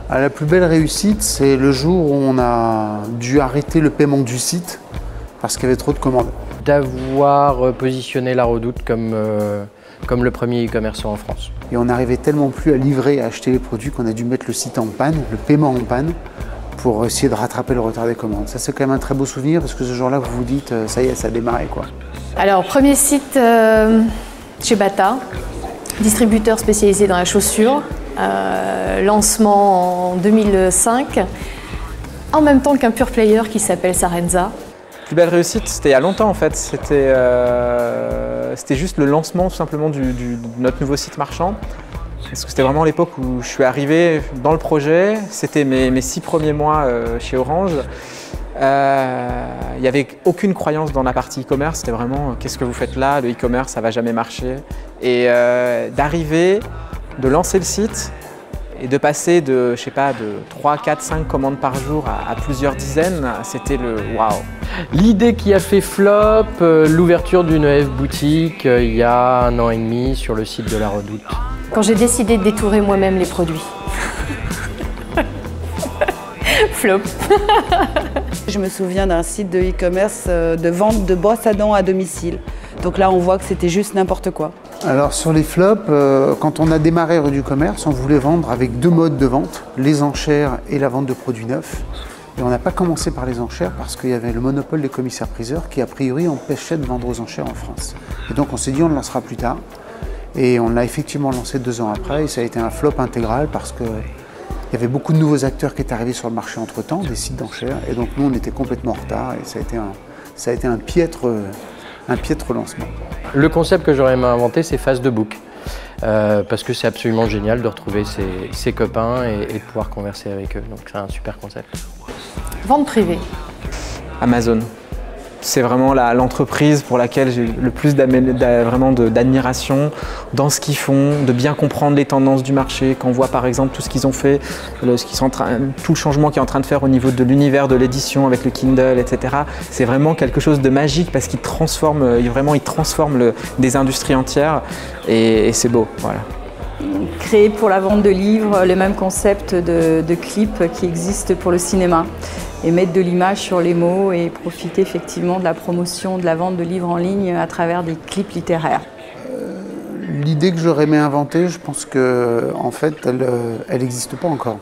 La plus belle réussite, c'est le jour où on a dû arrêter le paiement du site parce qu'il y avait trop de commandes. D'avoir positionné La Redoute comme le premier e-commerçant en France. Et on n'arrivait tellement plus à livrer, à acheter les produits qu'on a dû mettre le site en panne, le paiement en panne, pour essayer de rattraper le retard des commandes. Ça, c'est quand même un très beau souvenir parce que ce jour-là, vous vous dites, ça y est, ça a démarré, quoi. Alors, premier site chez Bata, distributeur spécialisé dans la chaussure, lancement en 2005, en même temps qu'un pure player qui s'appelle Sarenza. La plus belle réussite, c'était il y a longtemps en fait, c'était juste le lancement tout simplement de notre nouveau site marchand. Parce que c'était vraiment l'époque où je suis arrivé dans le projet, c'était mes 6 premiers mois chez Orange. Il n'y avait aucune croyance dans la partie e-commerce, c'était vraiment qu'est-ce que vous faites là, le e-commerce ça va jamais marcher. Et d'arriver, de lancer le site et de passer de, je sais pas, de 3, 4, 5 commandes par jour à plusieurs dizaines, c'était le waouh. L'idée qui a fait flop, l'ouverture d'une EF boutique il y a 1 an et demi sur le site de La Redoute. Quand j'ai décidé de détourer moi-même les produits. Flop. Je me souviens d'un site de e-commerce de vente de brosses à dents à domicile. Donc là, on voit que c'était juste n'importe quoi. Alors sur les flops, quand on a démarré Rue du Commerce, on voulait vendre avec 2 modes de vente, les enchères et la vente de produits neufs. Et on n'a pas commencé par les enchères parce qu'il y avait le monopole des commissaires-priseurs qui a priori empêchait de vendre aux enchères en France. Et donc on s'est dit on le lancera plus tard. Et on l'a effectivement lancé 2 ans après et ça a été un flop intégral parce qu'il y avait beaucoup de nouveaux acteurs qui étaient arrivés sur le marché entre-temps, des sites d'enchères. Et donc nous on était complètement en retard et ça a été un piètre lancement. Le concept que j'aurais aimé inventer, c'est Face de Book. Parce que c'est absolument génial de retrouver ses copains et de pouvoir converser avec eux. Donc c'est un super concept. Vente privée. Amazon. C'est vraiment l'entreprise pour laquelle j'ai le plus d'admiration dans ce qu'ils font, de bien comprendre les tendances du marché. Quand on voit par exemple tout ce qu'ils ont fait, tout le changement qu'ils sont en train de faire au niveau de l'univers de l'édition avec le Kindle, etc. C'est vraiment quelque chose de magique parce qu'ils transforment des industries entières et c'est beau. Voilà. Créé pour la vente de livres, le même concept de clip qui existe pour le cinéma. Et mettre de l'image sur les mots et profiter effectivement de la promotion, de la vente de livres en ligne à travers des clips littéraires. L'idée que j'aurais aimé inventer, je pense qu'en fait, elle n'existe pas encore.